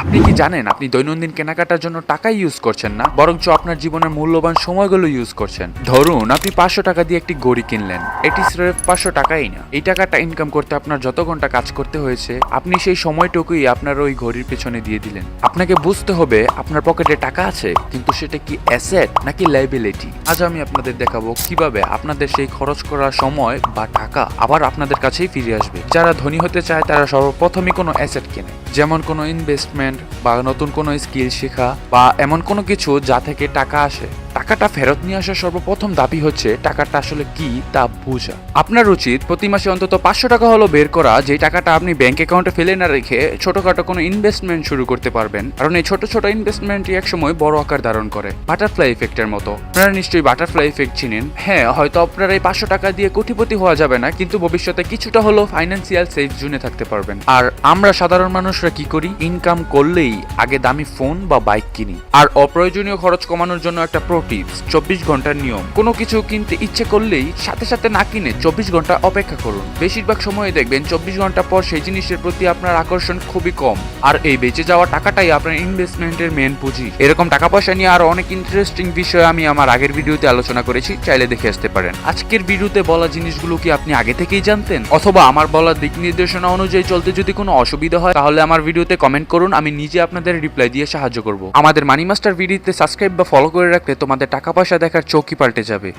আপনি কি জানেন আপনি দৈনন্দিন কেনাকাটার জন্য টাকা ইউজ করছেন না, বরঞ্চ আপনার জীবনের মূল্যবান সময়গুলো ইউজ করছেন। ধরুন আপনি 500 টাকা দিয়ে একটি ঘড়ি কিনলেন, এটি স্রেফ 500 টাকাই না। এই টাকাটা ইনকাম করতে আপনার যত ঘন্টা কাজ করতে হয়েছে, আপনি সেই সময়টুকুই আপনার ওই ঘড়ির পেছনে দিয়ে দিলেন। আপনাকে বুঝতে হবে আপনার পকেটে টাকা আছে, কিন্তু সেটা কি অ্যাসেট নাকি লাইবিলিটি। আজ আমি আপনাদের দেখাবো কিভাবে আপনাদের সেই খরচ করার সময় বা টাকা আবার আপনাদের কাছেই ফিরে আসবে। যারা ধনী হতে চায় তারা সর্বপ্রথমই কোনো অ্যাসেট কেনে, যেমন কোনো ইনভেস্টমেন্ট বা নতুন কোনো স্কিল শেখা বা এমন কোনো কিছু যা থেকে টাকা আসে। টাকাটা ফেরত নিয়ে আসার সর্বপ্রথম দাবি হচ্ছে টাকাটা আসলে কি তা বোঝা। আপনার উচিত প্রতি মাসে অন্তত 500 টাকা হলো বের করা, যে টাকাটা আপনি ব্যাংক অ্যাকাউন্টে ফেলে না রেখে ছোটখাটো কোনো ইনভেস্টমেন্ট শুরু করতে পারবেন। কারণ এই ছোট ছোট ইনভেস্টমেন্টই একসময় বড় আকার ধারণ করে, বাটারফ্লাই ইফেক্টের মতো। আপনারা নিশ্চয়ই বাটারফ্লাই ইফেক্ট চিনেন। হ্যাঁ, হয়তো আপনারা এই 500 টাকা দিয়ে কোটিপতি হওয়া যাবে না, কিন্তু ভবিষ্যতে কিছুটা হলো ফাইন্যান্সিয়াল সেফ জোনে থাকতে পারবেন। আর আমরা সাধারণ মানুষরা কি করি? ইনকাম করলেই আগে দামি ফোন বা বাইক কিনি। আর অপ্রয়োজনীয় খরচ কমানোর জন্য একটা টিপস, 24 ঘন্টার নিয়ম। কোনো কিছু কিনতে ইচ্ছে করলেই সাথে সাথে না কিনে 24 ঘন্টা অপেক্ষা করুন। বেশিরভাগ সময় দেখবেন 24 ঘন্টা পর সেই জিনিসের প্রতি আপনার আকর্ষণ খুবই কম, আর এই বেঁচে যাওয়া টাকাটাই আপনার ইনভেস্টমেন্টের মেন পুঁজি। এরকম টাকা পয়সা নিয়ে আরো অনেক ইন্টারেস্টিং বিষয় আমি আমার আগের ভিডিওতে আলোচনা করেছি, চাইলে দেখে আসতে পারেন। আজকের ভিডিওতে বলা জিনিসগুলো কি আপনি আগে থেকেই জানতেন, অথবা আমার বলা দিক নির্দেশনা অনুযায়ী চলতে যদি কোনো অসুবিধা হয়, তাহলে আমার ভিডিওতে কমেন্ট করুন, আমি নিজে আপনাদের রিপ্লাই দিয়ে সাহায্য করব। আমাদের মানি মাস্টার ভিডিওতে সাবস্ক্রাইব বা ফলো করে রাখলে তোমাদের টাকা পয়সা দেখার চোখই পাল্টে যাবে।